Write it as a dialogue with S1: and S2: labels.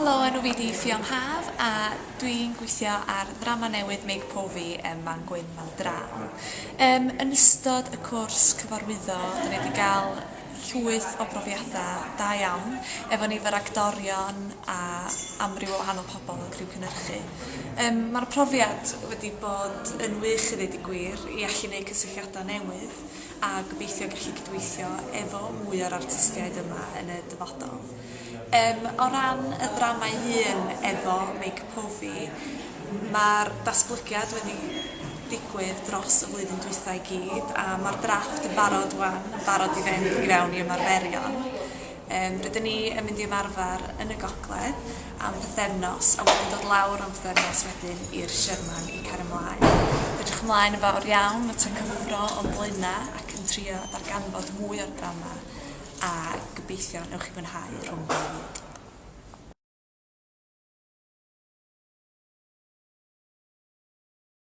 S1: Helo, enw fi di Ffion Haf a dwi'n gweithio ar ddrama newydd Make Pofi Man Gwyn Man Draw. Yn ystod y cwrs cyfarwyddo, dyn ni wedi cael llwyth o brofiadau da iawn efo nifer actorion a amryw o wahanol pobl yn criw cynhyrchu. Mae'r profiad wedi bod yn wych i ddweud y gwir i allu gwneud cysylltiadau newydd a gobeithio gallu cydweithio efo mwy o'r artistiaid yma yn y dyfodol. O ran y drama hun efo Make Pofi, mae'r datblygiad wedi digwydd dros y flwyddyn dwytha i gyd a mae'r drafft yn barod barod i fynd i fewn i ymarferion. Rydyn ni yn mynd i ymarfer yn y Gogledd am pythefnos a wedyn dod lawr am pythefnos wedyn i'r Sherman i cario ymlaen. Edrych ymlaen yn fawr iawn at y cyfro o'n blaenau ac yn trio darganfod mwy o'r drama a gobeithio newch chi fwynhau Rhwng Dau Fyd.